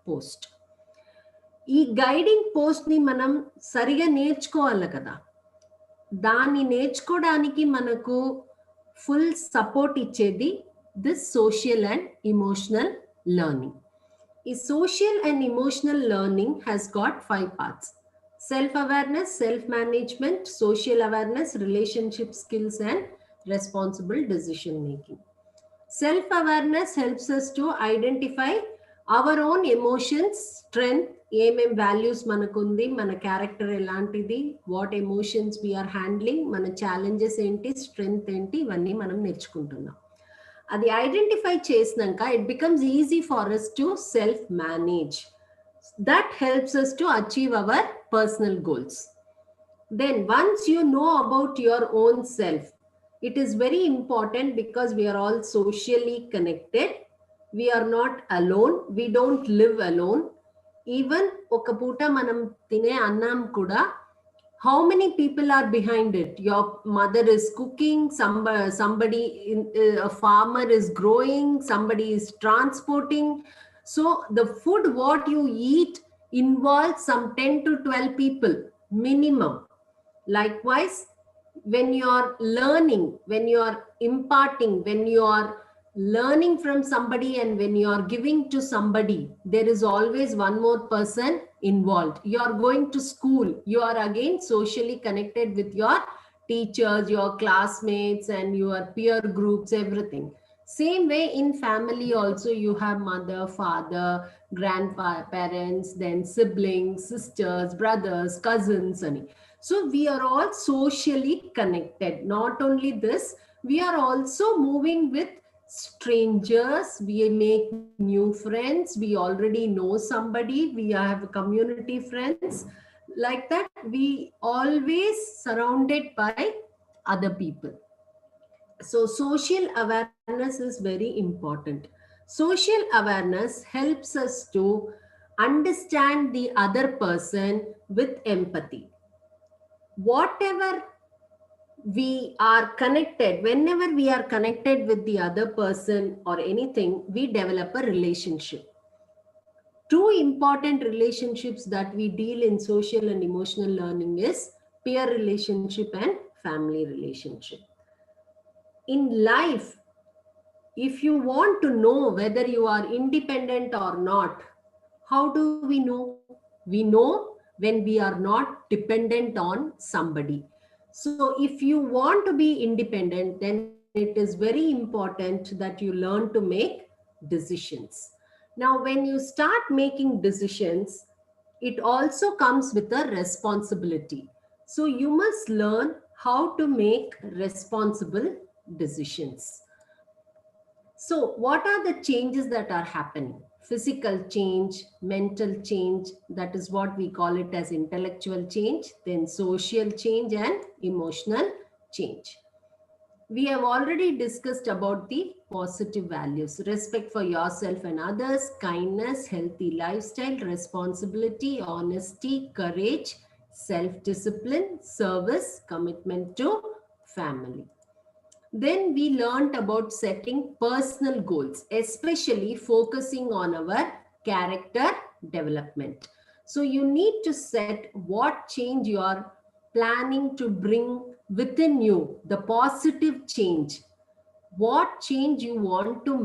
Post. ఈ guiding పోస్ట్ని మనం సరిగా నేర్చుకోవాలి కదా. దాన్ని నేర్చుకోవడానికి మనకు ఫుల్ సపోర్ట్ ఇచ్చేది this social and emotional learning. ఈ social and emotional learning has got 5 parts: self-awareness, self-management, social awareness, relationship skills, and responsible decision making. Self-awareness helps us to identify our own emotions, strength, ఏమేం values మనకుంది, మన character ఎలాంటిది, what emotions we are handling, మన challenges ఏంటి, strength ఏంటి, ఇవన్నీ మనం నేర్చుకుంటున్నాం. అది ఐడెంటిఫై చేసినాక it becomes easy for us to self manage. That helps us to achieve our personal goals. Then once you know about your own self, it is very important because we are all socially connected. We are not alone. We don't live alone. Even oka puta manam tine annam kuda, how many people are behind it? Your mother is cooking, somebody a farmer is growing, somebody is transporting. So the food what you eat involves some 10 to 12 people minimum. Likewise, when you are learning, when you are imparting, when you are learning from somebody and when you are giving to somebody, there is always one more person involved. You are going to school, you are again socially connected with your teachers, your classmates, and your peer groups, everything. Same way in family also, you have mother, father, grandparents, then siblings, sisters, brothers, cousins, and so we are all socially connected. Not only this, we are also moving with strangers. We make new friends. We already know somebody. We have community friends. Like that, we always surrounded by other people. So social awareness is very important. Social awareness helps us to understand the other person with empathy. Whatever we are connected, whenever we are connected with the other person or anything, we develop a relationship. Two important relationships that we deal in social and emotional learning is peer relationship and family relationship. In life, if you want to know whether you are independent or not, how do we know? We know when we are not dependent on somebody. So if you want to be independent, then it is very important that you learn to make decisions. Now, when you start making decisions, it also comes with a responsibility. So you must learn how to make responsible decisions. So what are the changes that are happening? Physical change, mental change, that is what we call it as intellectual change, then social change and emotional change. We have already discussed about the positive values: respect for yourself and others, kindness, healthy lifestyle, responsibility, honesty, courage, self-discipline, service, commitment to family. Then we learned about setting personal goals, especially focusing on our character development. So you need to set what change you are planning to bring within you, the positive change. What change you want to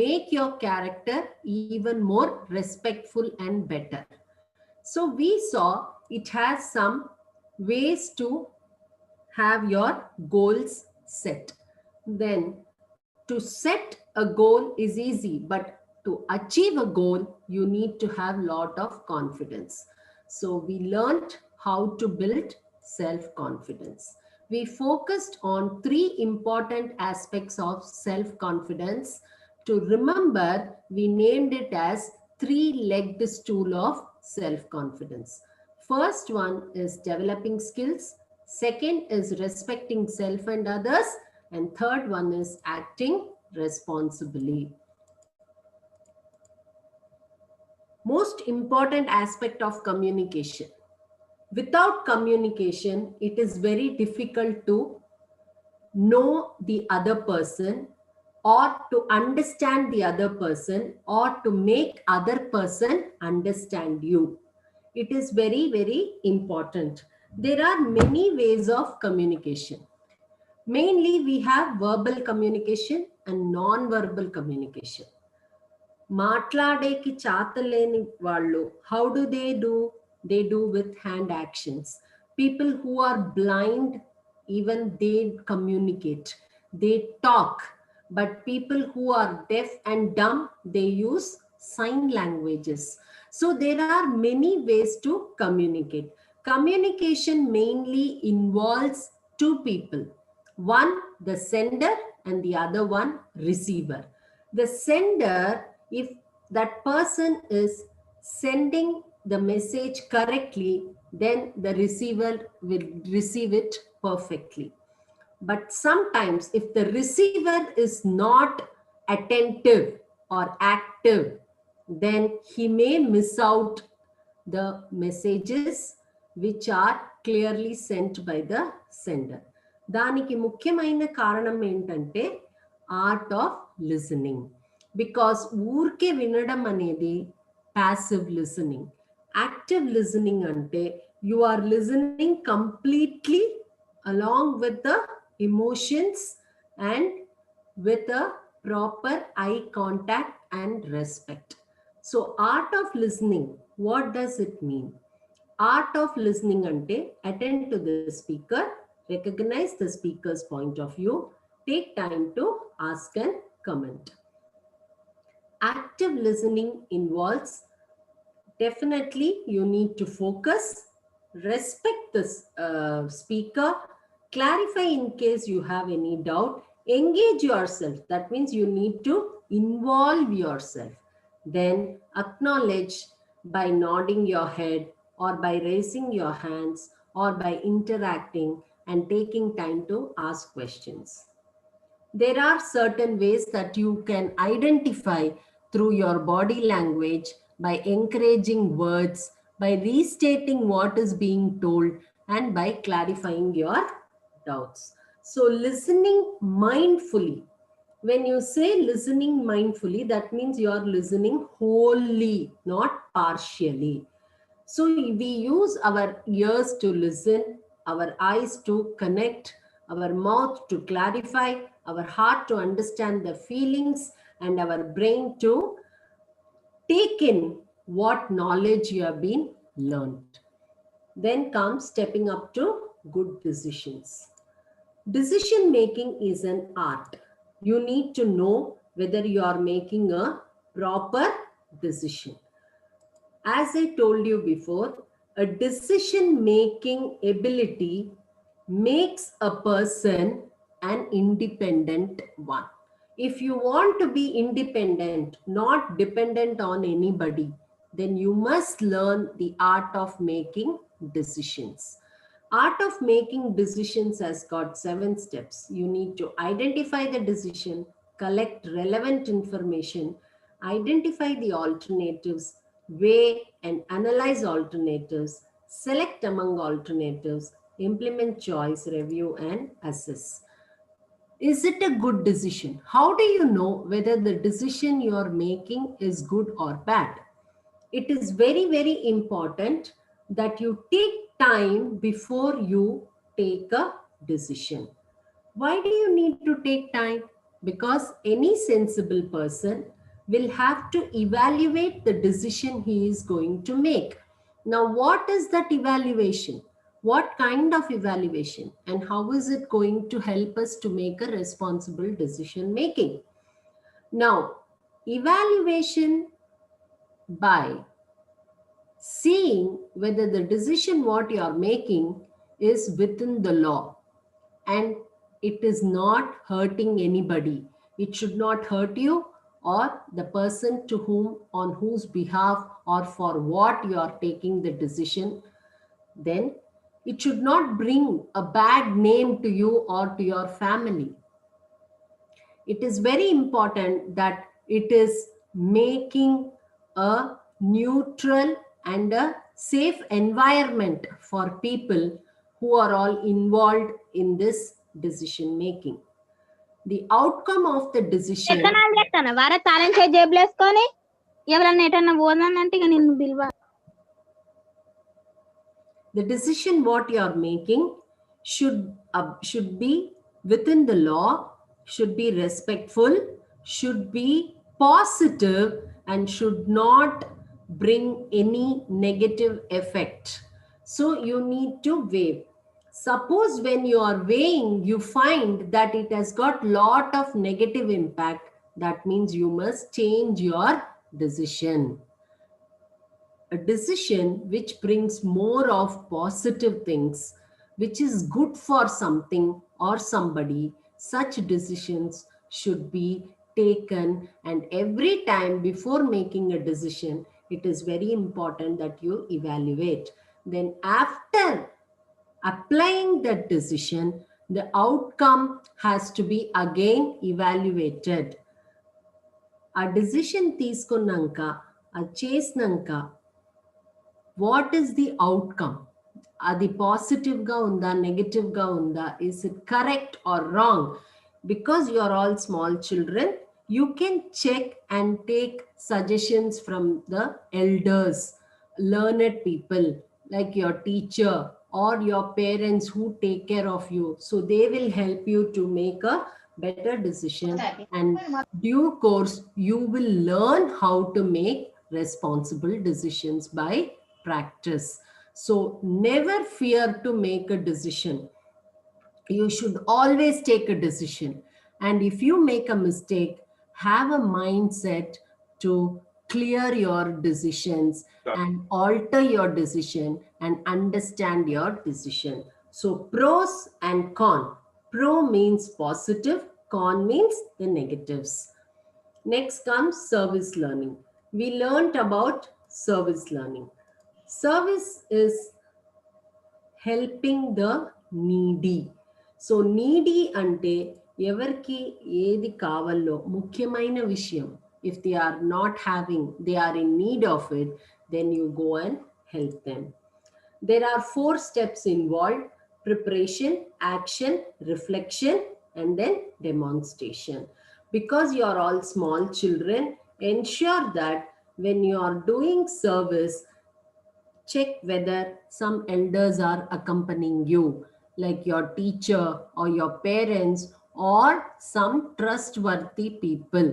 make your character even more respectful and better. So we saw it has some ways to have your goals set. Then to set a goal is easy, but to achieve a goal, you need to have a lot of confidence. So we learned how to build self-confidence. We focused on 3 important aspects of self-confidence. To remember, we named it as 3-legged stool of self-confidence. First one is developing skills. Second is respecting self and others. And third one is acting responsibly. Most important aspect of communication. Without communication, it is very difficult to know the other person or to understand the other person, or to make other person understand you. It is very, very important. There are many ways of communication. Mainly, we have verbal communication and non-verbal communication. మాట్లాడేకి చాతలేని వాళ్ళు, how do? They do with hand actions. People who are blind, even they communicate, they talk. But people who are deaf and dumb, they use sign languages. So there are many ways to communicate. Communication mainly involves two people, one the sender and the other one receiver. The sender, if that person is sending the message correctly, then the receiver will receive it perfectly. But sometimes if the receiver is not attentive or active, then he may miss out the messages which are clearly sent by the sender. దానికి ముఖ్యమైన కారణం ఏంటంటే art of listening. Because ఊరికే వినడం అనేది passive listening. Active listening అంటే you are listening completely along with the emotions and with a proper eye contact and respect. So art of listening, what does it mean? Art of listening ante attend to the speaker, recognize the speaker's point of view, take time to ask and comment. Active listening involves, definitely you need to focus, respect the speaker, clarify in case you have any doubt, engage yourself. That means you need to involve yourself. Then acknowledge by nodding your head or by raising your hands or by interacting and taking time to ask questions. There are certain ways that you can identify through your body language, by encouraging words, by restating what is being told, and by clarifying your doubts. So listening mindfully. When you say listening mindfully, that means you are listening wholly, not partially. So we use our ears to listen, our eyes to connect, our mouth to clarify, our heart to understand the feelings, and our brain to take in what knowledge you have been learned. Then comes stepping up to good decisions. Decision making is an art. You need to know whether you are making a proper decision. As I told you before, a decision making ability makes a person an independent one. If you want to be independent, not dependent on anybody, then you must learn the art of making decisions. Art of making decisions has got 7 steps. You need to identify the decision, collect relevant information, identify the alternatives, weigh and analyze alternatives, select among alternatives, implement choice, review, and assess. Is it a good decision? How do you know whether the decision you are making is good or bad? It is very, very important that you take time before you take a decision. Why do you need to take time? Because any sensible person will have to evaluate the decision he is going to make. Now, what is that evaluation? What kind of evaluation? And how is it going to help us to make a responsible decision making? Now, evaluation by seeing whether the decision what you are making is within the law and it is not hurting anybody. It should not hurt you or the person to whom, on whose behalf or for what you are taking the decision. Then it should not bring a bad name to you or to your family. It is very important that it is making a neutral and a safe environment for people who are all involved in this decision making. The outcome of the decision. వారే తాళం చేసి జేబులేసుకొని ఎవరన్నా ఎటన్నా పోదానంటే ఇక నిన్ను పిలువ. The decision what you are making should be within the law, should be respectful, should be positive, and should not bring any negative effect. So you need to weigh. Suppose when you are weighing, you find that it has got lot of negative impact, that means you must change your decision. A decision which brings more of positive things, which is good for something or somebody, such decisions should be taken. And every time before making a decision, it is very important that you evaluate. Then after applying that decision, the outcome has to be again evaluated. A decision తీసుకున్నాక అది చేసినాక what is the outcome? Adi positive ga unda, negative ga unda, is it correct or wrong? Because you are all small children, you can check and take suggestions from the elders, learned people like your teacher or your parents who take care of you. So they will help you to make a better decision, and due course you will learn how to make responsible decisions by practice. So never fear to make a decision. You should always take a decision. And if you make a mistake, have a mindset to clear your decisions and alter your decision and understand your decision. So pros and con. Pro means positive, con means the negatives. Next comes service learning. We learned about service learning. Service is helping the needy. So needy ante evarki edi kavallo mukyamaina vishayam, if they are not having, they are in need of it, then you go and help them. There are 4 steps involved: preparation, action, reflection, and then demonstration. Because you are all small children, ensure that when you are doing service, check whether some elders are accompanying you, like your teacher or your parents or some trustworthy people.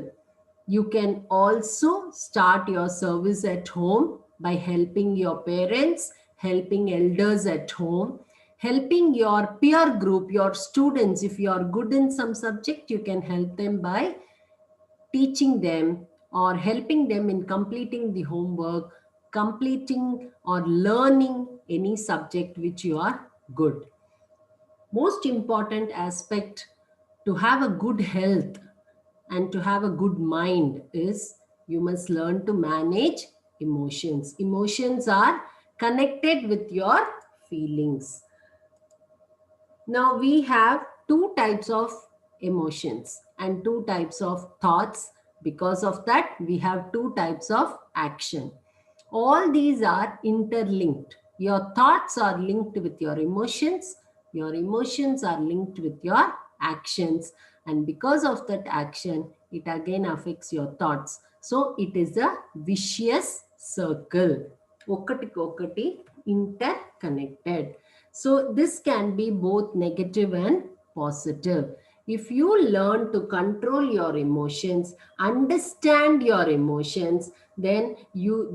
You can also start your service at home by helping your parents, helping elders at home, helping your peer group, your students. If you are good in some subject, you can help them by teaching them or helping them in completing the homework, completing or learning any subject which you are good. Most important aspect to have a good health and to have a good mind is you must learn to manage emotions. Emotions are connected with your feelings. Now we have 2 types of emotions and 2 types of thoughts. Because of that, we have 2 types of action. All these are interlinked. Your thoughts are linked with your emotions are linked with your actions, and because of that action, it again affects your thoughts. So it is a vicious circle. Okati interconnected. So this can be both negative and positive. If you learn to control your emotions, understand your emotions, then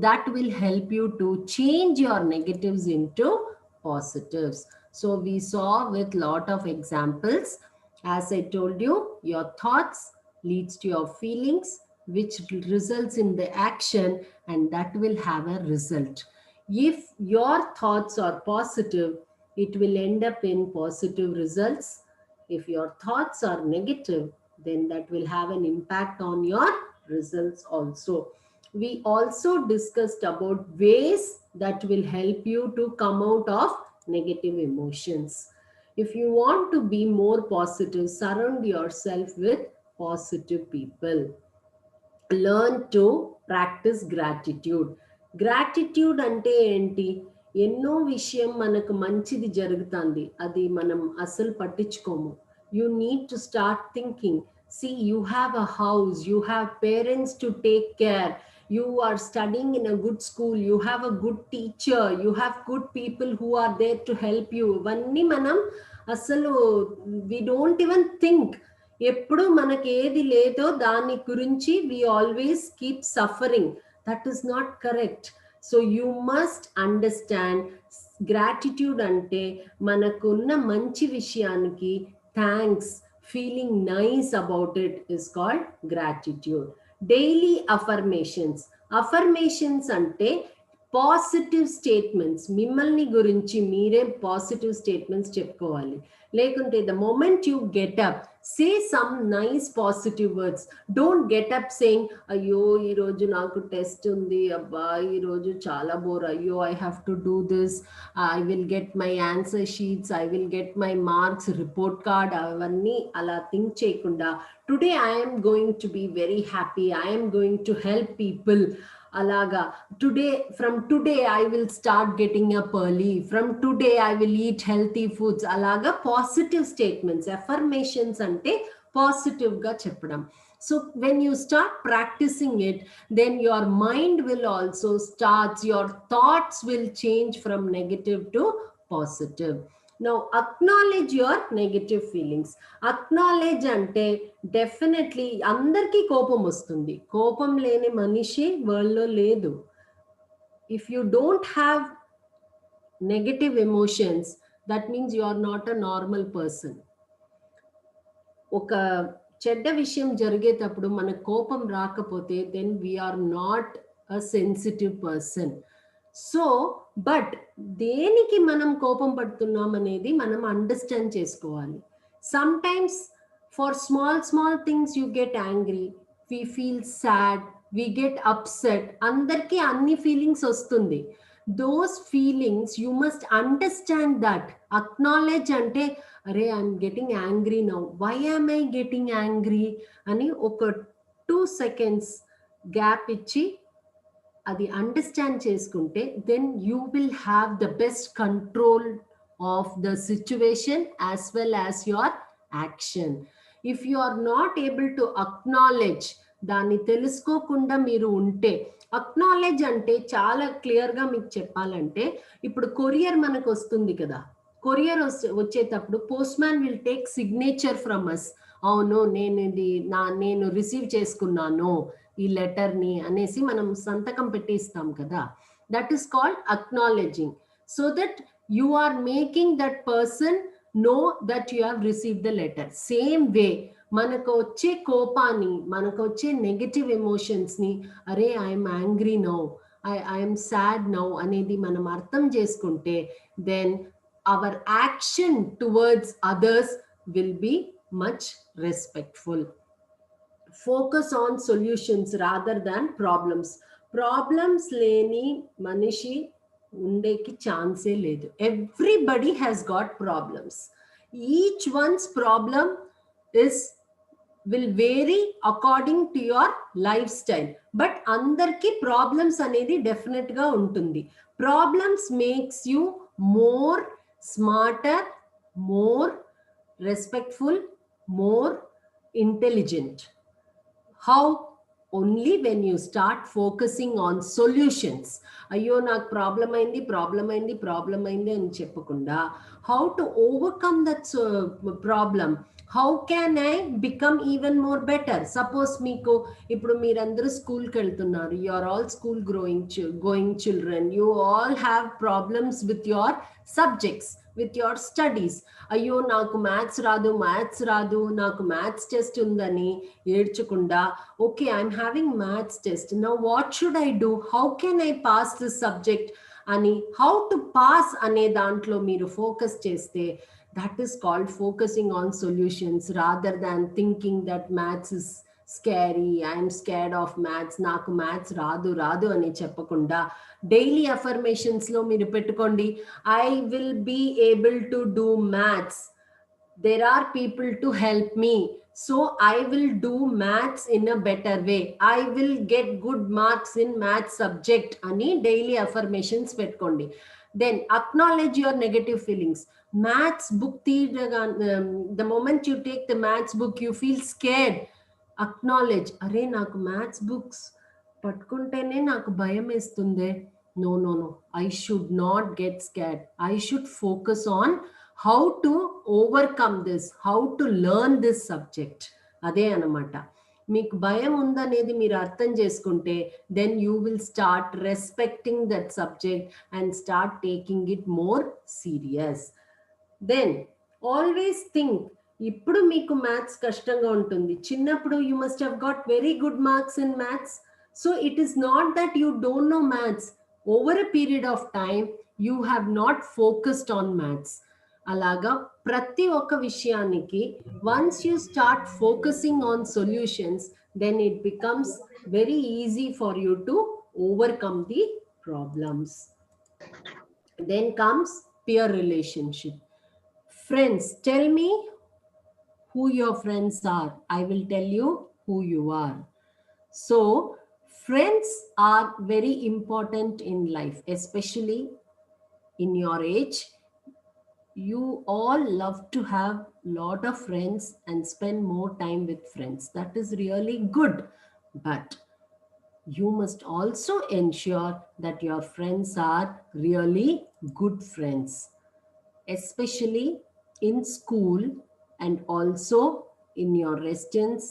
that will help you to change your negatives into positives. So we saw with lot of examples. As I told you, your thoughts leads to your feelings, which results in the action, and that will have a result. If your thoughts are positive, it will end up in positive results. If your thoughts are negative, then that will have an impact on your results also. We also discussed about ways that will help you to come out of negative emotions. If you want to be more positive, surround yourself with positive people. Learn to practice gratitude. Gratitude ante enti? ఎన్నో విషయం మనకు మంచిది జరుగుతుంది, అది మనం అసలు పట్టించుకోము. You need to start thinking, see, you have a house, you have parents to take care, you are studying in a good school, you have a good teacher, you have good people who are there to help you. ఇవన్నీ మనం అసలు we don't even think. ఎప్పుడు మనకి ఏది లేదో దాని గురించి we always keep suffering. That is not correct. So you must understand, gratitude అంటే మనకున్న మంచి విషయానికి thanks, feeling nice about it is called gratitude. Daily affirmations. Affirmations అంటే పాజిటివ్ స్టేట్మెంట్స్, మిమ్మల్ని గురించి మీరే పాజిటివ్ స్టేట్మెంట్స్ చెప్పుకోవాలి. లేకుంటే the moment you get up, say some nice positive words. Don't get up saying అయ్యో ఈరోజు నాకు టెస్ట్ ఉంది, అబ్బా ఈరోజు చాలా బోర్, అయ్యో I have to do this, I will get my answer sheets, I will get my marks, report card, అవన్నీ అలా థింక్ చేయకుండా today I'm going to be very happy, I'm going to help people. అలాగా from today I will start getting up early, from today I will eat healthy foods. అలాగా positive statements, affirmations అంటే positive గా చెప్పడం. So when you start practicing it, then your mind will also start, your thoughts will change from negative to positive. Now acknowledge your negative feelings. Acknowledge అంటే definitely అందరికీ కోపం వస్తుంది, కోపం లేని మనిషి వరల్డ్ లో లేదు. If you don't have negative emotions, that means you are not a normal person. ఒక చెడ్డ విషయం జరిగేటప్పుడు మన కోపం రాకపోతే then we are not a sensitive person. So but దేనికి మనం కోపం పడుతున్నాం అనేది మనం అండర్స్టాండ్ చేసుకోవాలి. Sometimes for small things you get angry, we feel sad, we get upset. అందరికీ అన్ని ఫీలింగ్స్ వస్తుంది. Those feelings you must understand that. Acknowledge అంటే అరే I'm getting angry now, why am I getting angry అని ఒక 2 seconds గ్యాప్ ఇచ్చి అది అండర్స్టాండ్ చేసుకుంటే then you will have the best control of the situation as well as your action. If you are not able to acknowledge, దాన్ని తెలుసుకోకుండా మీరు ఉంటే, అక్నాలెడ్జ్ అంటే చాలా క్లియర్గా మీకు చెప్పాలంటే, ఇప్పుడు కొరియర్ మనకు వస్తుంది కదా, కొరియర్ వచ్చేటప్పుడు postman will take signature from us. అవును నేను రిసీవ్ చేసుకున్నాను ఈ లెటర్ని అనేసి మనం సంతకం పెట్టి ఇస్తాం కదా. That is called acknowledging. So that you are making that person know that you have receive the letter. Same way మనకు వచ్చే కోపాన్ని, మనకు వచ్చే నెగటివ్ ఎమోషన్స్ని, అరే I'm angry now, I'm sad now అనేది మనం అర్థం చేసుకుంటే then our action towards others will be much respectful. Focus on solutions rather than problems. Problems లేని మనిషి ఉండేకి ఛాన్సే లేదు. Everybody has got problems. Each one's problem will vary according to your lifestyle. But అందరికీ ప్రాబ్లమ్స్ అనేది definite గా ఉంటుంది. Problems makes you more smarter, more respectful, more intelligent. How? Only when you start focusing on solutions. అయ్యో నాకు problem అయింది అని చెప్పకుండా how to overcome that problem. How can I become even more better? Suppose మీకు ఇప్పుడు మీరందరూ స్కూల్కి వెళ్తున్నారు, you are all school going children, you all have problems with your subjects, with your studies. అయ్యో నాకు మ్యాథ్స్ రాదు, నాకు మ్యాథ్స్ టెస్ట్ ఉందని ఏడ్చకుండా, okay I'm having maths test, now what should I do, how can I pass this subject అని how to pass అనే దాంట్లో మీరు ఫోకస్ చేస్తే that is called focusing on solutions rather than thinking that maths is scary, I am scared of maths, నాకు maths రాదు అని చెప్పకుండా daily affirmations లో మీరు పెట్టుకోండి, I will be able to do maths, there are people to help me, So I will do maths in a better way, I will get good marks in maths subject ani daily affirmations petkondi. Then acknowledge your negative feelings. Maths book the moment you take the maths book you feel scared. Acknowledge, అరే నాకు maths books పట్టుకుంటేనే నాకు భయం వేస్తుంది. No, no, no. I should not get scared. I should focus on how to overcome this, how to learn this subject. అదే అన్నమాట. మీకు భయం ఉందనేది మీరు అర్థం చేసుకుంటే then you will start respecting that subject and start taking it more serious. Then always think, ఇప్పుడు మీకు మ్యాథ్స్ కష్టంగా ఉంటుంది, చిన్నప్పుడు you must have got very good marks in maths. So it is not that you don't know maths. Over a period of time you have not focused on maths. అలాగా ప్రతి ఒక్క విషయానికి once you start focusing on solutions then it becomes very easy for you to overcome the problems. Then comes peer relationship. Friends, tell me who your friends are. I will tell you who you are. So friends are very important in life, especially in your age. You all love to have lot of friends and spend more time with friends. That is really good. But you must also ensure that your friends are really good friends, especially in school and also in your residence,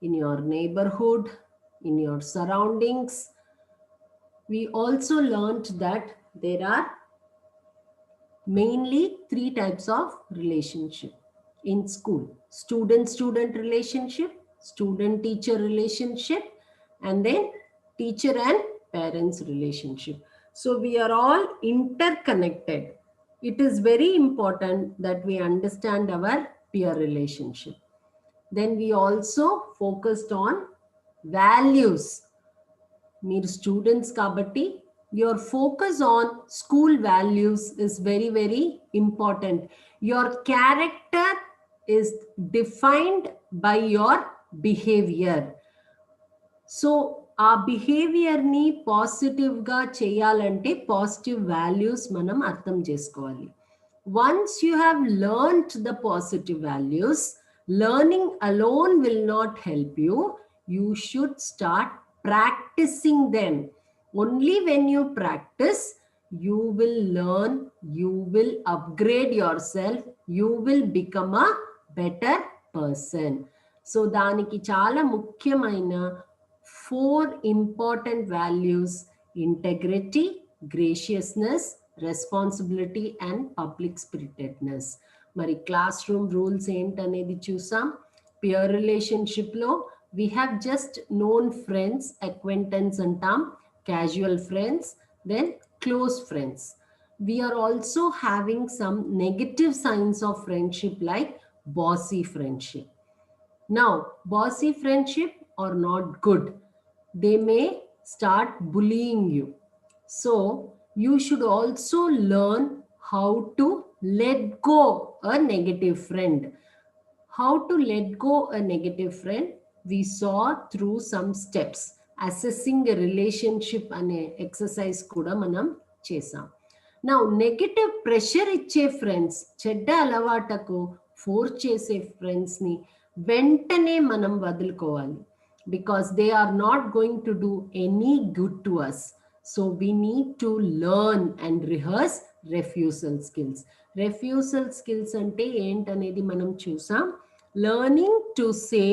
in your neighborhood, in your surroundings. We also learned that there are mainly 3 types of relationship in school: student-student relationship, student-teacher relationship, and then teacher and parents relationship. So we are all interconnected. It is very important that we understand our peer relationship. Then we also focused on values. మీరు students కాబట్టి your focus on school values is very, very important. Your character is defined by your behavior. So ఆ బిహేవియర్ని పాజిటివ్గా చేయాలంటే positive values మనం అర్థం చేసుకోవాలి. Once you have learned the positive values, learning alone will not help you. You should start practicing them. Only when you practice, you will learn, you will upgrade yourself, you will become a better person. So దానికి చాలా ముఖ్యమైన 4 important values: integrity, graciousness, responsibility and public spiritedness. మరి class room rules ఏంటనేది చూసాం. Pear రిలేషన్షిప్లో we have just known friends, acquaintance antam, casual friends, then close friends. We are also having some negative signs of friendship like bossy friendship. Now, bossy friendship are not good. They may start bullying you. So you should also learn how to let go a negative friend. How to let go a negative friend? We saw through some steps. Assessing a relationship ane exercise kuda manam chesam. Now, negative pressure iche friends, చెడ్డ అలవాటకు force చేసే ఫ్రెండ్స్ని వెంటనే మనం వదులుకోవాలి. Because they are not going to do any good to us. So we need to learn and rehearse refusal skills. Refusal skills ante ఏంటనేది మనం చూసాం. Learning to say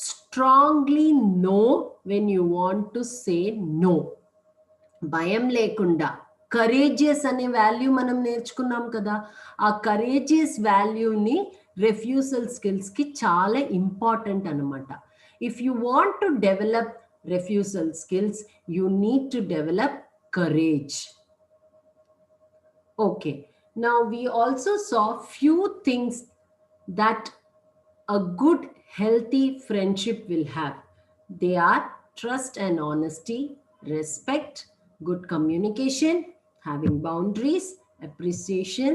strongly no when you want to say no. భయం లేకుండా courageous అనే value మనం నేర్చుకున్నాం కదా. ఆ కరేజియస్ వాల్యూని రెఫ్యూజల్ స్కిల్స్కి చాలా ఇంపార్టెంట్ అనమాట. If you want to develop refusal skills, you need to develop courage. Okay, now we also saw few things that a good, healthy friendship will have. They are trust and honesty, respect, good communication, having boundaries, appreciation,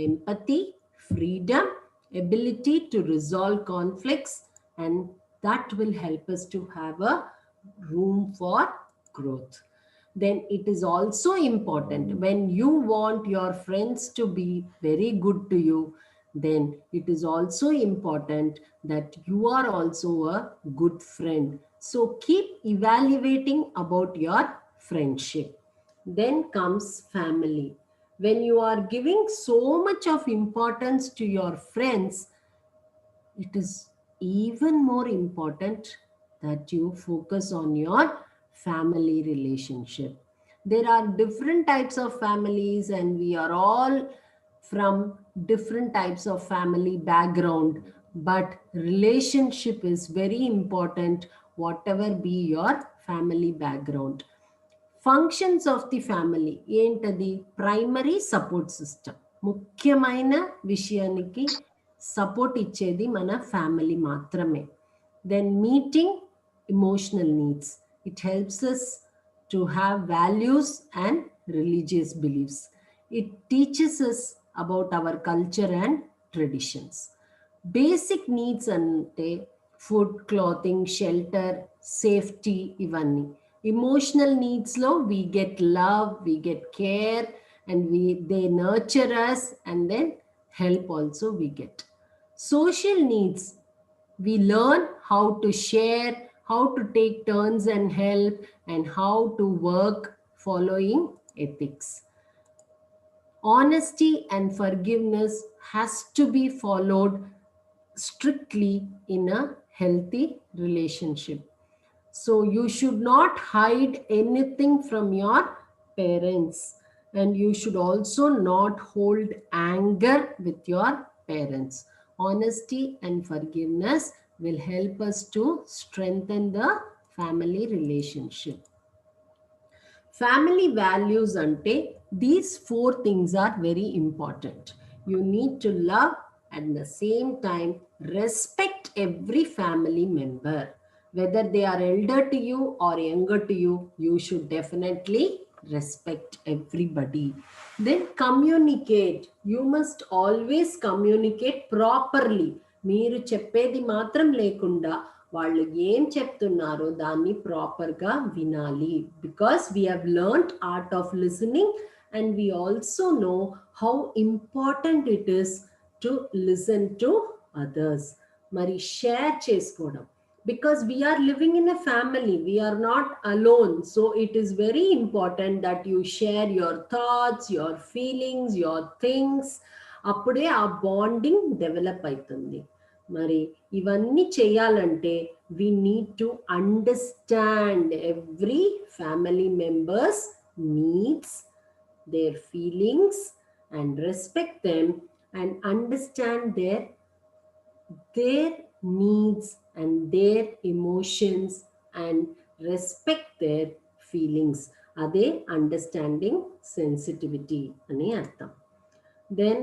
empathy, freedom, ability to resolve conflicts, and that will help us to have a room for growth. Then it is also important when you want your friends to be very good to you, then it is also important that you are also a good friend. So keep evaluating about your friendship. Then comes family. When you are giving so much of importance to your friends, it is even more important that you focus on your family relationship. There are different types of families, and we are all from different types of family background, but relationship is very important, whatever be your family background. Functions of the family ఏంటది? Primary support system. ముఖ్యమైన విషయానికి support ఇచ్చేది మన family మాత్రమే. Then meeting emotional needs. It helps us to have values and religious beliefs. It teaches us about our culture and traditions. Basic needs అంటే food, clothing, shelter, safety, ఇవన్నీ. Emotional needs lo we get love, we get care, and they nurture us, and then help also we get. Social needs, we learn how to share, how to take turns and help, and how to work following ethics. Honesty and forgiveness has to be followed strictly in a healthy relationship. So you should not hide anything from your parents, and you should also not hold anger with your parents. Honesty and forgiveness will help us to strengthen the family relationship. Family values ante these four things are very important. You need to love, at the same time respect every family member. Whether they are elder to you or younger to you, you should definitely respect everybody. Then communicate. You must always communicate properly. మీరు చెప్పేది మాత్రం లేకుండా వాళ్ళు ఏం చెప్తున్నారో దాన్ని ప్రాపర్గా వినాలి. Because we have learned art of listening, and we also know how important it is to listen to others. మరి షేర్ చేసుకోవడం, because we are living in a family, we are not alone, so it is very important that you share your thoughts, your feelings, your things. అప్పుడే ఆ bonding develop అవుతుంది. మరి ఇవన్నీ చేయాలంటే we need to understand every family members needs, their feelings, and respect them, and understand their needs and their emotions, and respect their feelings. అదే understanding sensitivity అని అర్థం. Then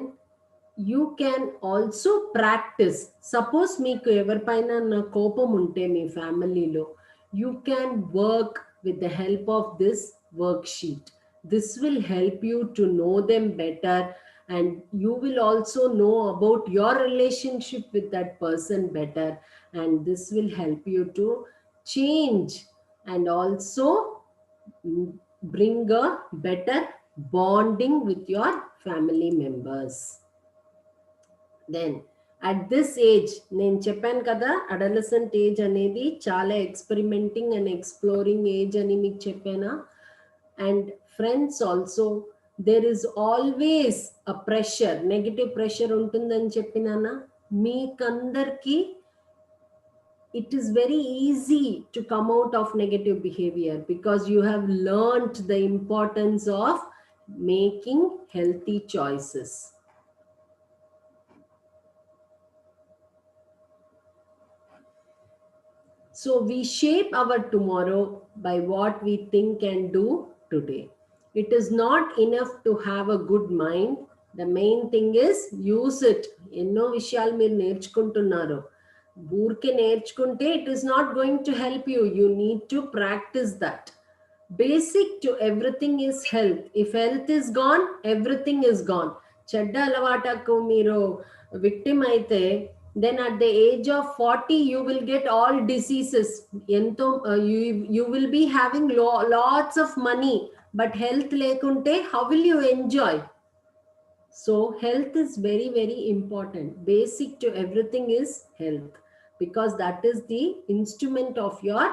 you can also practise. Suppose మీకు ఎవరిపైన కోపం ఉంటే మీ ఫ్యామిలీలో, you can work with the help of this worksheet. This will help you to know them better, and you will also know about your relationship with that person better, and this will help you to change and also bring a better bonding with your family members. Then at this age, నేను చెప్పాను కదా adolescent age అనేది చాలా experimenting and exploring age అని మీకు చెప్పానా. And friends also there is always a pressure, negative pressure ఉంటుందని చెప్పినానా. మీకందరికీ it is very easy to come out of negative behavior because you have learned the importance of making healthy choices. So we shape our tomorrow by what we think and do today. It is not enough to have a good mind. The main thing is use it. ఎన్నో విషయాలు మీరు నేర్చుకుంటున్నారు, ఊరికే నేర్చుకుంటే it is not going to help you. You need to practice that. Basic to everything is health. If health is gone, everything is gone. చెడ్డ అలవాటకు మీరు victim అయితే then at the age of 40 you will get all diseases. You will be having lots of money, but health lekunte how will you enjoy? So health is very, very important. Basic to everything is health, because that is the instrument of your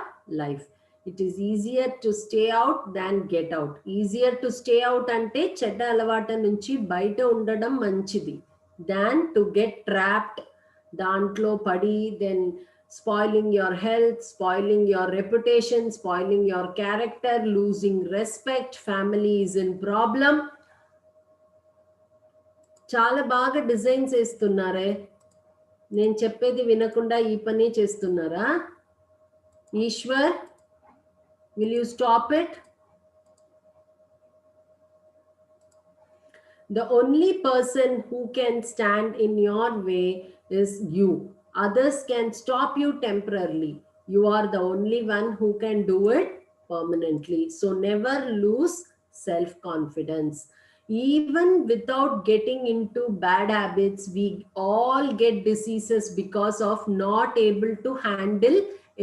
life. It is easier to stay out than get out. Easier to stay out ante chedda alavata nunchi baita undadam manchidi than to get trapped dantlo padi, then spoiling your health, spoiling your reputation, spoiling your character, losing respect, family is in problem. చాలా బాగా designs వేస్తున్నారే, నేను చెప్పేది వినకుండా ఈ పని చేస్తున్నారా? Eshwar, will you stop it? The only person who can stand in your way is you. Others can stop you temporarily. You are the only one who can do it permanently. So never lose self-confidence. Even without getting into bad habits, we all get diseases because of not able to handle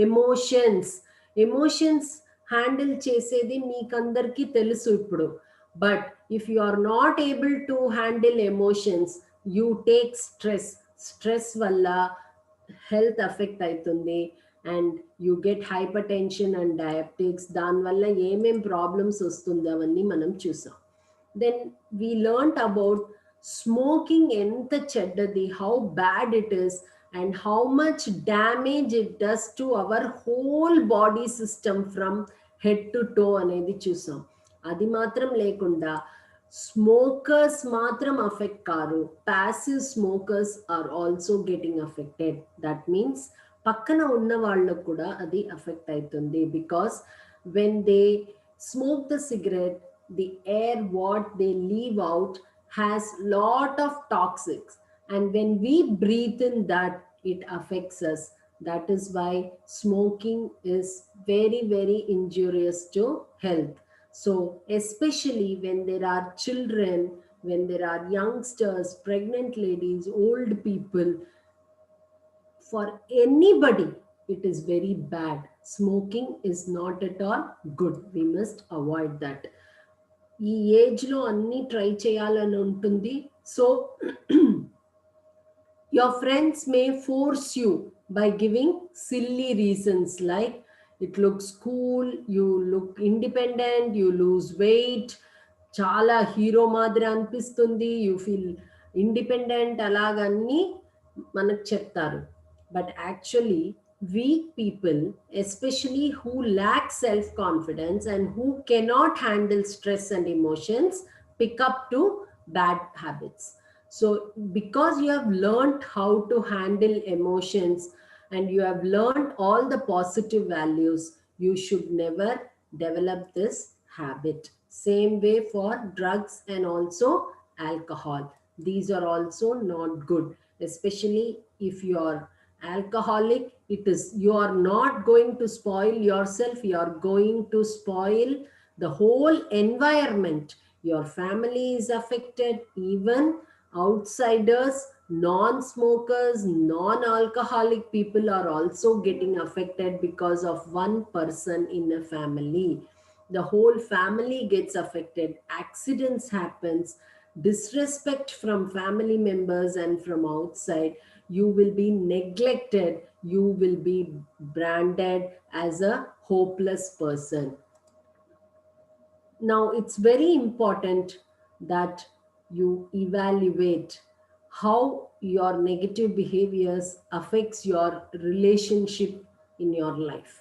emotions. Emotions handle చేసేది మీకందరికీ తెలుసు ఇప్పుడు. But if you are not able to handle emotions, you take stress valla health affect aitundi, and you get hypertension and diabetics. Dan valla em problems vastundi avanni manam chusam. Then we learnt about smoking enta cheddadi, how bad it is and how much damage it does to our whole body system from head to toe anedi chusam. అది మాత్రం లేకుండా smokers మాత్రం affect కారు, passive smokers are also getting affected. That means పక్కన ఉన్న వాళ్ళకు కూడా అది అఫెక్ట్ అవుతుంది. Because when they smoke the cigarette, the air what they leave out has lot of toxics, and when we breathe in that, it affects us. That is why smoking is very, very injurious to health. So especially when there are children, when there are youngsters, pregnant ladies, old people, for anybody it is very bad. Smoking is not at all good. We must avoid that. ఈ ఏజ్లో అన్నీ try చేయాలని ఉంటుంది. So your friends may force you by giving silly reasons like it looks cool, you look independent, you lose weight, చాలా hero మాదిరి అనిపిస్తుంది, you feel independent, అలాగన్నీ మనకు చెప్తారు. But actually weak people, especially who lack self-confidence and who cannot handle stress and emotions, pick up to bad habits. So because you have learned how to handle emotions and you have learned all the positive values, you should never develop this habit. Same way for drugs and also alcohol. These are also not good, especially if you are alcoholic. It is, you are not going to spoil yourself, you are going to spoil the whole environment. Your family is affected, even outsiders, non-smokers, non-alcoholic people are also getting affected because of one person in a family. The whole family gets affected. Accidents happens, disrespect from family members and from outside. You will be neglected, you will be branded as a hopeless person. Now it's very important that you evaluate how your negative behaviors affects your relationship in your life,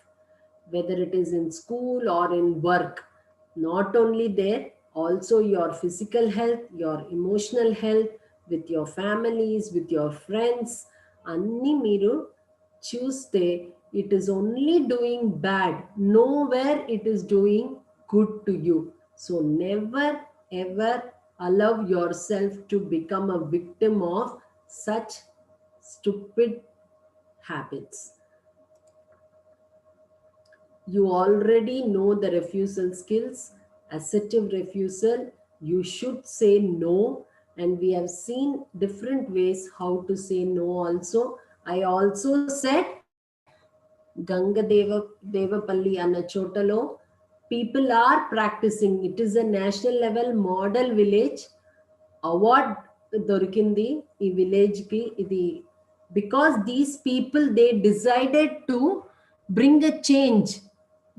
whether it is in school or in work. Not only there, also your physical health, your emotional health, with your families, with your friends. Anni meeru చూస్తే it is only doing bad. Nowhere it is doing good to you. So never ever allow yourself to become a victim of such stupid habits. You already know the refusal skills. Assertive refusal, you should say no, and we have seen different ways how to say no also. I also said Devapalli anna chotalo, people are practicing. It is a national level model village. Award dorikindi ee village ki idi, because these people they decided to bring a change.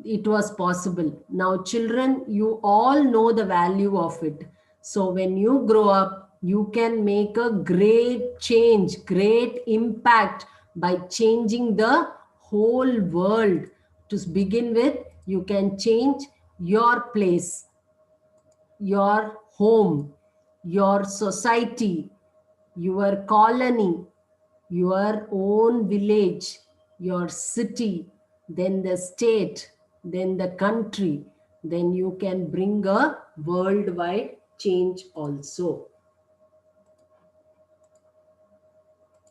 It was possible. Now children, you all know the value of it. So when you grow up, you can make a great change, great impact by changing the whole world. To begin with, you can change your place, your home, your society, your colony, your own village, your city, then the state, then the country. Then you can bring a worldwide change also.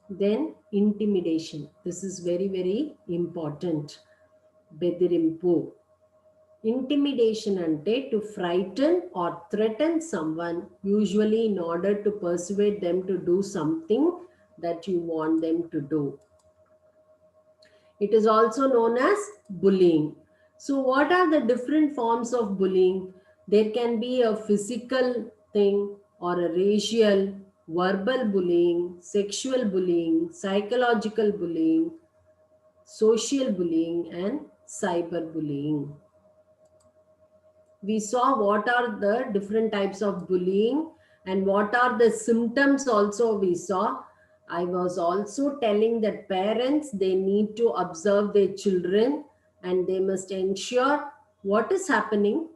Then intimidation. This is very, very important. Bedirimpu. Intimidation ante to frighten or threaten someone, usually in order to persuade them to do something that you want them to do. It is also known as bullying. So what are the different forms of bullying? There can be a physical thing or a racial, verbal bullying, sexual bullying, psychological bullying, social bullying, and cyber bullying. We saw what are the different types of bullying and what are the symptoms also we saw. I was also telling that parents, they need to observe their children and they must ensure what is happening.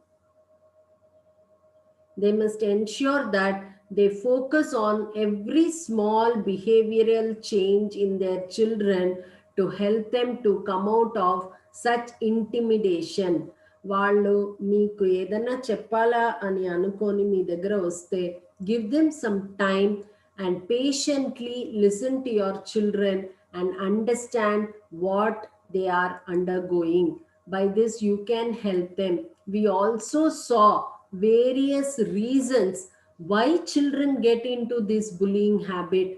They must ensure that they focus on every small behavioral change in their children to help them to come out of such intimidation. వాళ్ళు మీకు ఏదైనా చెప్పాలా అని అనుకొని మీ దగ్గర వస్తే give them some time and patiently listen to your children and understand what they are undergoing. By this you can help them. We also saw various reasons why children get into this bullying habit.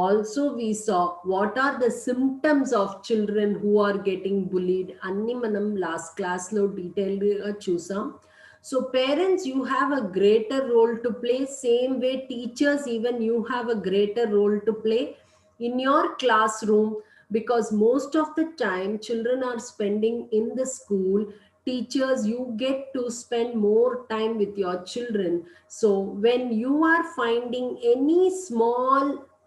Also we saw what are the symptoms of children who are getting bullied. Anni manam last class lo detailed ga chusam. So parents, you have a greater role to play. Same way teachers, even you have a greater role to play in your classroom, because most of the time children are spending in the school. Teachers, you get to spend more time with your children. So when you are finding any small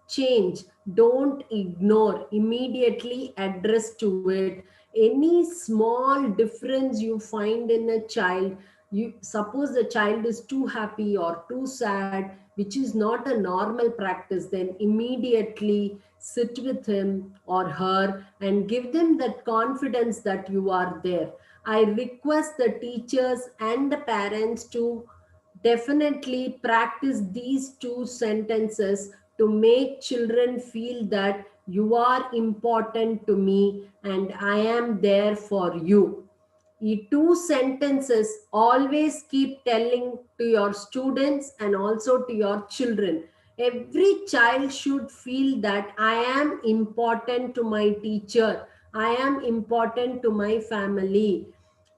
change, don't ignore, immediately address to it. Any small difference you find in a child, you suppose the child is too happy or too sad, which is not a normal practice, then immediately sit with him or her and give them that confidence that you are there. I request the teachers and the parents to definitely practice these two sentences to make children feel that you are important to me and I am there for you. The two sentences always keep telling to your students and also to your children. Every child should feel that I am important to my teacher, I am important to my family.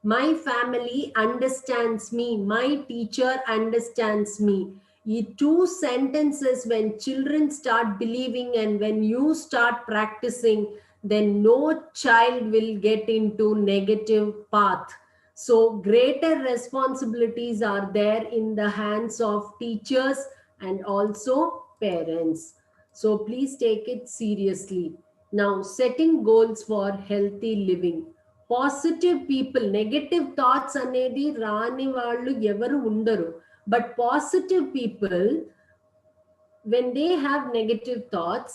My family understands me, my teacher understands me. The two sentences, when children start believing and when you start practicing, then no child will get into negative path. So greater responsibilities are there in the hands of teachers and also parents. So please take it seriously. Now, setting goals for healthy living. Positive people, negative thoughts అనేది రాని వాళ్ళు ఎవరు ఉండరు. But positive people, when they have negative thoughts,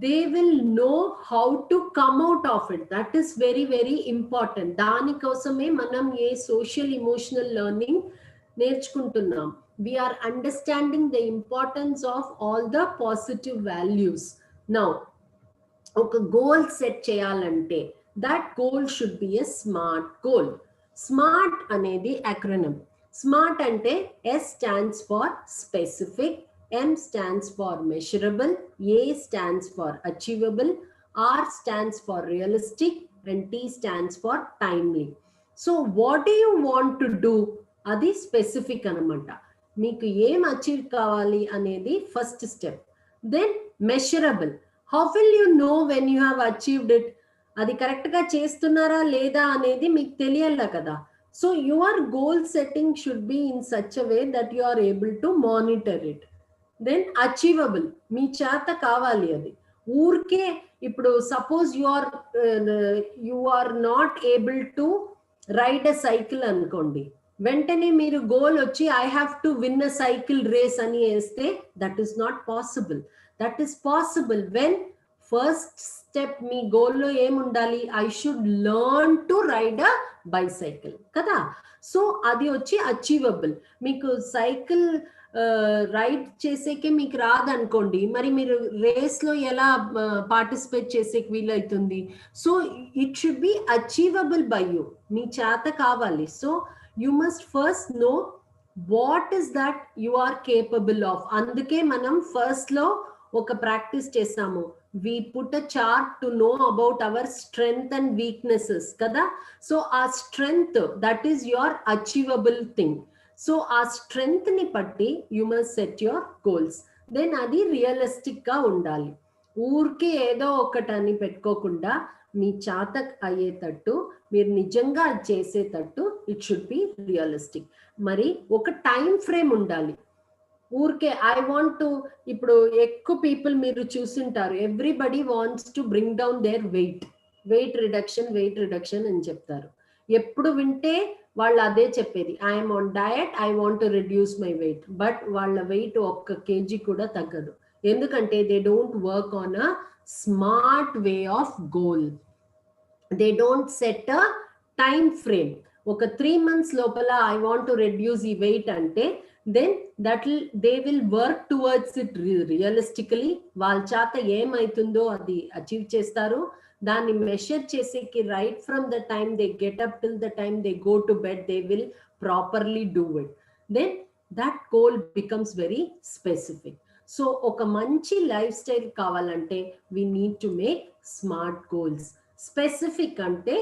they will know how to come out of it. That is very, very important. దానికోసమే మనం ఏ social emotional learning నేర్చుకుంటున్నాం. We are understanding the importance of all the positive values. Now, ఒక goal set చేయాలంటే that goal should be a smart goal. SMART అనేది acronym. SMART అంటే S stands for specific, M stands for measurable, A stands for achievable, R stands for realistic and T stands for timely. So what do you want to do? Adi specific anamata. Meeku em achieve kavali anedi first step. Then measurable. How will you know when you have achieved it? అది కరెక్ట్గా చేస్తున్నారా లేదా అనేది మీకు తెలియాల కదా. So your goal setting should be in such a way that you are able to monitor it. Then achievable, మీ చేత కావాలి అది. ఊరికే ఇప్పుడు suppose you are not able to ride a cycle అనుకోండి, వెంటనే మీరు గోల్ వచ్చి I have to win a cycle race అని వేస్తే that is not possible. That is possible when first step మీ గోల్లో ఏముండాలి, I should learn to ride a bicycle కదా. సో అది వచ్చి అచీవబుల్. మీకు సైకిల్ రైడ్ చేసేకే మీకు రాదనుకోండి, మరి మీరు రేస్లో ఎలా పార్టిసిపేట్ చేసేకి వీలవుతుంది? So it should be achievable by you, మీ చేత కావాలి. So you must first know what is that you are capable of. అందుకే మనం ఫస్ట్లో ఒక ప్రాక్టీస్ చేసాము, we put a chart to know about our strength and weaknesses kada. So our strength, that is your achievable thing. So our strength ni patti you must set your goals. Then adi realistic ga undali. ఊరికే ఏదో ఒకటని పెట్టుకోకుండా మీ చాతక్ అయ్యేటట్టు, మీరు నిజంగా చేసేటట్టు it should B realistic. మరి ఒక టైం ఫ్రేమ్ ఉండాలి. ఊరికే ఐ వాంట్ టు, ఇప్పుడు ఎక్కువ పీపుల్ మీరు చూసింటారు, everybody wants to bring down their weight reduction అని చెప్తారు. ఎప్పుడు వింటే వాళ్ళు అదే చెప్పేది, I'm on diet, I want to reduce my weight. But వాళ్ళ వెయిట్ 1 kg కూడా తగ్గదు. ఎందుకంటే they don't work on a smart way of goal. They don't set a time frame. ఒక 3 months లోపల ఐ వాంట్ టు రెడ్యూస్ ఈ weight అంటే then they will work towards it realistically. వాళ్ళ చేత ఏమైతుందో అది అచీవ్ చేస్తారు. దాన్ని మెషర్ చేసేకి right from the time they get up till the time they go to bed they will properly do it. Then that goal becomes very specific. So ఒక మంచి lifestyle కావాలంటే we need to make smart goals. Specific అంటే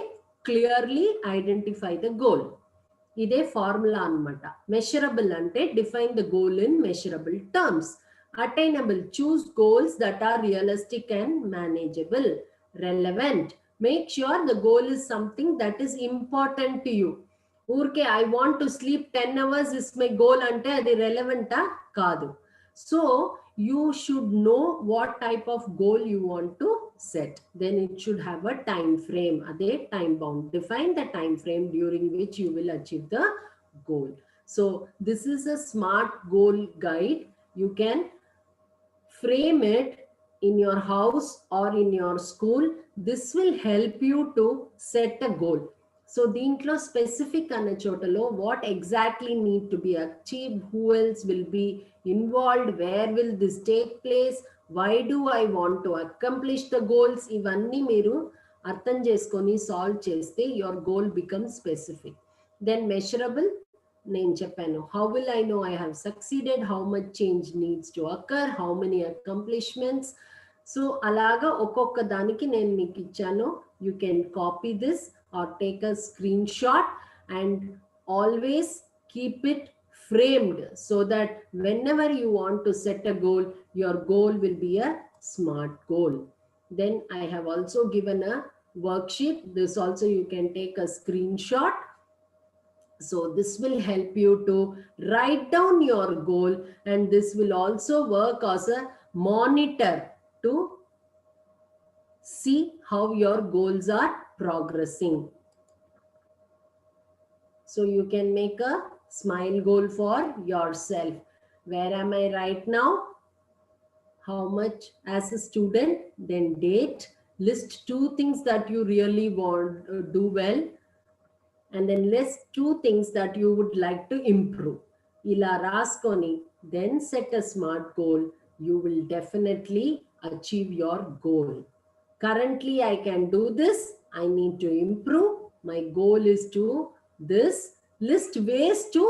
clearly identify the goal. ఇదే formula అన్నమాట. Measurable అంటే define the goal in measurable terms. Attainable, choose goals that are realistic and manageable. Relevant, make sure the goal is something that is important to you. ఊరికే I want to sleep 10 hours is my goal అంటే అది రెలెవెంటా? కాదు. So you should know what type of goal you want to set. Then it should have a time frame. Ade time bound. Define the time frame during which you will achieve the goal. So this is a smart goal guide. You can frame it in your house or in your school. This will help you to set a goal. So దీంట్లో specific అనే చోటలో what exactly need to be achieved, who else will be involved, where will this take place, why do I want to accomplish the goals, ఇవన్నీ మీరు అర్థం చేసుకొని solve చేస్తే your goal becomes specific. Then measurable, నేను చెప్పాను, how will I know I have succeeded, how much change needs to occur, how many accomplishments. So అలాగా ఒక్కొక్క దానికి నేను మీకు ఇచ్చాను. You can copy this or take a screenshot and always keep it framed so that whenever you want to set a goal, your goal will be a smart goal. Then I have also given a worksheet. This also you can take a screenshot. So this will help you to write down your goal, and this will also work as a monitor to see how your goals are progressing. So you can make a smile goal for yourself. Where am I right now? How much as a student? Then date. List 2 things that you really want to do well, and then list 2 things that you would like to improve. Ila raskoni, then set a smart goal. You will definitely achieve your goal. Currently I can do this, I need to improve, my goal is to this. List ways to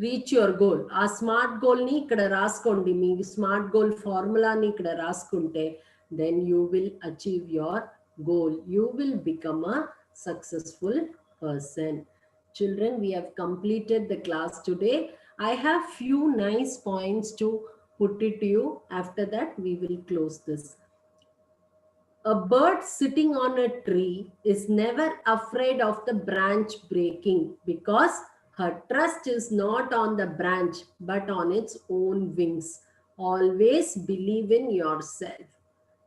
reach your goal. ఆ smart goal ని ఇక్కడ రాసుకోండి. మీ smart goal ఫార్ములాని ఇక్కడ రాసుకుంటే then you will achieve your goal. You will become a successful person. Children, we have completed the class today. I have few nice points to put it to you. After that, we will close this. A bird sitting on a tree is never afraid of the branch breaking because her trust is not on the branch but on its own wings. Always believe in yourself.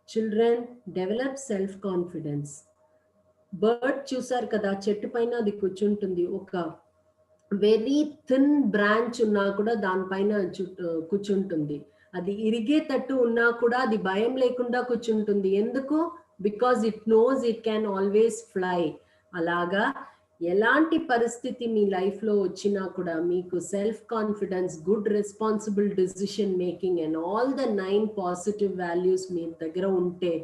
Children, develop self-confidence. Bird చూసారు కదా, చెట్టు పైన అది కూర్చుంటుంది. ఒక very thin branch ఉన్నా కూడా దానిపైన కూర్చుంటుంది. అది ఇరిగేటట్టు ఉన్నా కూడా అది భయం లేకుండా కూర్చుంటుంది. ఎందుకు? Because it knows it can always fly. అలాగా ఎలాంటి పరిస్థితి మీ లైఫ్లో వచ్చినా కూడా మీకు self confidence, good responsible decision making and all the 9 positive values మీ దగ్గర ఉంటే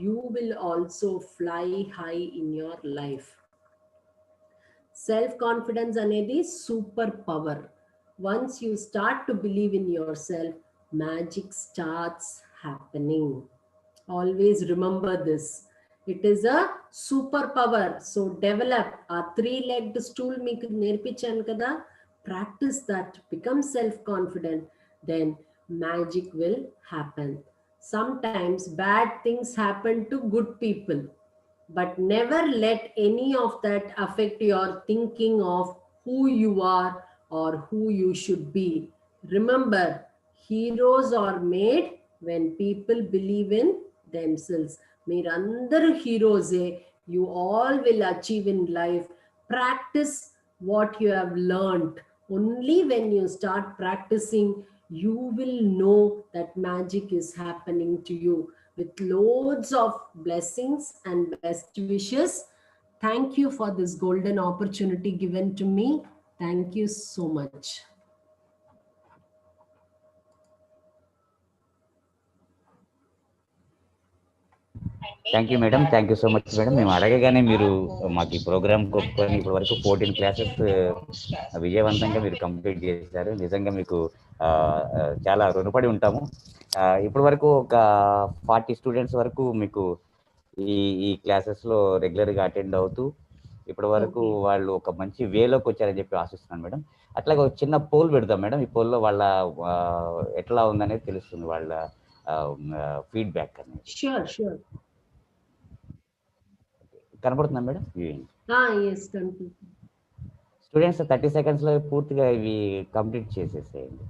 you will also fly high in your life. Self-confidence anedi super power. Once you start to believe in yourself, magic starts happening. Always remember this. It is a superpower. So develop a 3-legged stool meeku nerpichanu kada. Practice that. Become self-confident. Then magic will happen. Sometimes bad things happen to good people, but never let any of that affect your thinking of who you are or who you should be. Remember, heroes are made when people believe in themselves. Meerandaru heroes. You all will achieve in life. Practice what you have learned. Only when you start practicing, you will know that magic is happening to you. With loads of blessings and best wishes. Thank you for this golden opportunity given to me. Thank you so much. Thank you madam, thank you so much madam. మేము అడగగానే మీరు మాకు ఈ programme కొనుక్కొని ఇప్పటి వరకు 14 classes విజయవంతంగా మీరు కంప్లీట్ చేశారు. నిజంగా మీకు చాలా రుణపడి ఉంటాము. ఇప్పటి వరకు ఒక 40 స్టూడెంట్స్ వరకు మీకు ఈ క్లాసెస్లో రెగ్యులర్గా అటెండ్ అవుతూ ఇప్పటి వరకు వాళ్ళు ఒక మంచి వేలోకి వచ్చారని చెప్పి ఆశిస్తున్నాను మేడం. అట్లాగే ఒక చిన్న పోల్ పెడతాం మేడం. ఈ పోల్లో వాళ్ళ ఎట్లా ఉందనేది తెలుస్తుంది, వాళ్ళ ఫీడ్బ్యాక్ అనేది. షూర్. కనపడుతుందా మేడం? స్టూడెంట్స్ 30 సెకండ్స్లో పూర్తిగా ఇవి కంప్లీట్ చేసేసేయండి.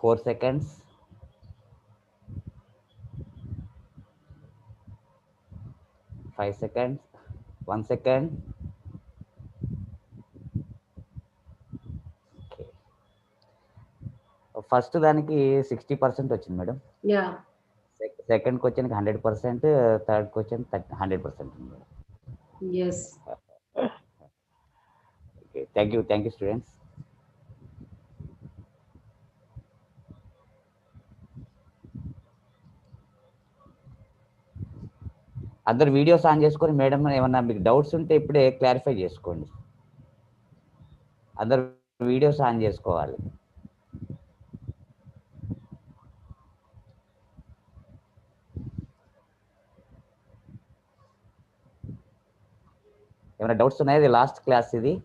Four seconds. 5 seconds. 1 second. Okay. First దానికి 60% వచ్చింది madam. Second question 100%, third question 100% ఉంది madam. Yes. Okay. Thank you students. అందరు వీడియోస్ ఆన్ చేసుకొని మేడం ఏమన్నా మీకు డౌట్స్ ఉంటే ఇప్పుడే క్లారిఫై చేసుకోండి. అందరు వీడియోస్ ఆన్ చేసుకోవాలి. ఏమైనా డౌట్స్ ఉన్నాయా? ఇది లాస్ట్ క్లాస్. ఇది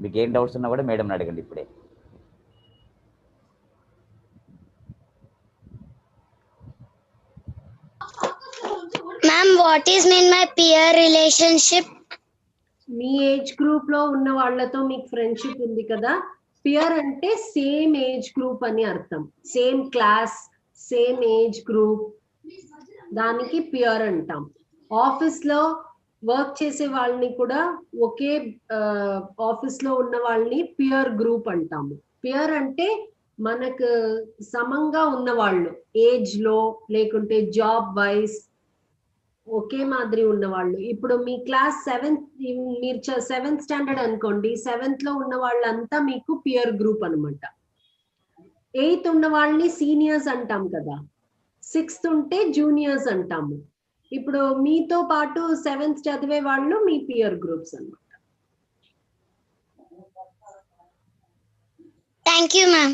మీకు ఏం డౌట్స్ ఉన్నా కూడా మేడం అడగండి ఇప్పుడే. Ma'am, what is mean by peer relationship? Me age group లో ఉన్న వాళ్ళతో మీకు ఫ్రెండ్షిప్ ఉంది కదా. పియర్ అంటే సేమ్ ఏజ్ గ్రూప్ అని అర్థం. Same class, same age group, దానికి పియర్ అంటాం. ఆఫీస్ లో వర్క్ చేసే వాళ్ళని కూడా ఒకే ఆఫీస్ లో ఉన్న వాళ్ళని పియర్ గ్రూప్ అంటాము. పియర్ అంటే మనకు సమంగా ఉన్న వాళ్ళు, ఏజ్ లో లేకుంటే జాబ్ వైజ్ ఒకే మాదిరి ఉన్నవాళ్ళు. ఇప్పుడు మీ క్లాస్ 7th, మీరు 7th స్టాండర్డ్ అనుకోండి, 7th లో ఉన్న వాళ్ళంతా మీకు పియర్ గ్రూప్ అన్నమాట. 8th ఉన్న వాళ్ళని సీనియర్స్ అంటాం కదా, 6th ఉంటే జూనియర్స్ అంటాము. ఇప్పుడు మీతో పాటు 7th చదివే వాళ్ళు మీ పియర్ గ్రూప్స్ అన్నమాట. Thank you, ma'am.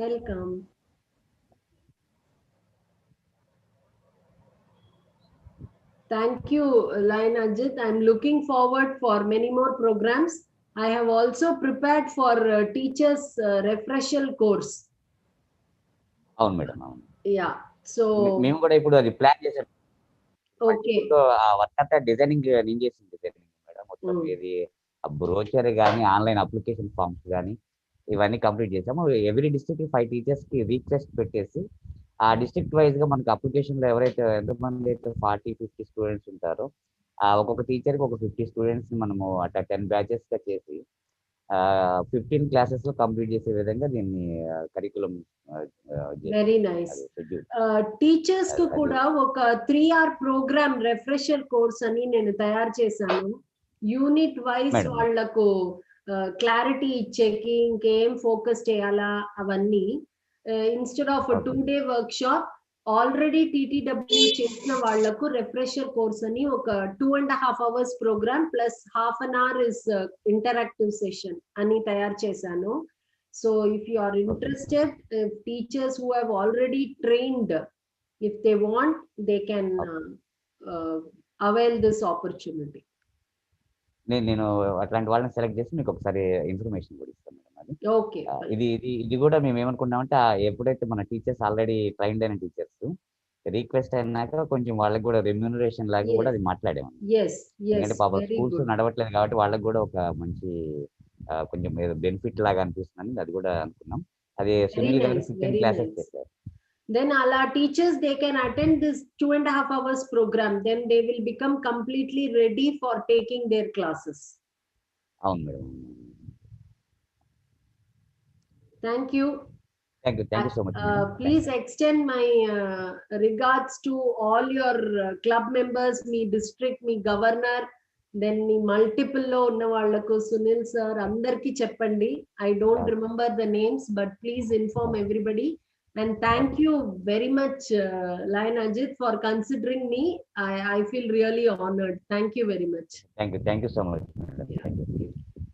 Welcome. Thank you, Lion Ajit. I'm looking forward for many more programs. I have also prepared for teachers refresher course. అవును మేడం, అవును. Yeah. So మేము కూడా ఇప్పుడు అది ప్లాన్ చేసాం. okay. ఆ వర్క్ అంతా డిజైనింగ్ నేను చేసింది డిజైనింగ్ మేడం. మొత్తం ఇది బ్రోచర్ కానీ ఆన్లైన్ అప్లికేషన్ ఫామ్స్ కానీ ఇవన్నీ కంప్లీట్ చేసాము. ఎవ్రీ డిస్ట్రిక్ట్ 5 టీచర్స్ కి రిక్వెస్ట్ పెట్టేసి ఆ డిస్ట్రిక్ట్ వైజ్ గా మనకు అప్లికేషన్ లో ఎవరైతే ఎంతమంది అయితే 40-50 స్టూడెంట్స్ ఉంటారో ఒక్కొక్క టీచర్ కి ఒక 50 స్టూడెంట్స్ మనము అట్లా 10 బ్యాచెస్ గా చేసి 15 క్లాసెస్ లో కంప్లీట్ చేసే విధంగా దీన్ని కరికులం వెరీ నైస్. టీచర్స్ కు కూడా ఒక 3 hour ప్రోగ్రామ్ రిఫ్రెషర్ కోర్స్ అని నేను తయారు చేశాను. యూనిట్ వైజ్ వాళ్లకు క్లారిటీ ఇచ్చేకి ఇంకేం ఫోకస్ చేయాలా అవన్నీ. Instead of 2-day workshop already TTW చేసిన వాళ్లకు రిఫ్రెషర్ కోర్స్ అని ఒక 2.5 hours programme plus ½ an hour is interactive session అని తయారు చేశాను. So if you are interested, if teachers who have already trained, if they want, they can avail this opportunity. నేను అట్లాంటి వాళ్ళని సెలెక్ట్ చేసి మీకు ఒకసారి ఇన్ఫర్మేషన్ కూడా ఇస్తాను మేడం. అది ఓకే. ఇది కూడా మేము ఏమనుకున్నామంటే ఎప్పుడైతే మన టీచర్స్ ఆల్రెడీ ట్రైన్డ్ అయిన టీచర్స్ రిక్వెస్ట్ అయినాక కొంచెం వాళ్ళకి కూడా రెమ్యూనరేషన్ లాగా కూడా అది మాట్లాడాము. ఎందుకంటే పాపం స్కూల్స్ నడవట్లేదు కాబట్టి వాళ్ళకి కూడా ఒక మంచి కొంచెం బెనిఫిట్ లాగా అనిపిస్తుంది. అది కూడా అనుకున్నాం. అది సునీల్ గారు 15 క్లాసెస్ చేశారు. Then all our teachers, they can attend this 2.5 hours program. Then they will become completely ready for taking their classes. అవును madam. Thank you. Thank you so much. Please extend my regards to all your club members, me district, me governor, then me multiple lo unna vallaku Sunil sir andarki cheppandi. I don't remember the names, but please inform everybody. And thank you very much, Lion Ajit, for considering me. I feel really honored. Thank you very much. Thank you so much.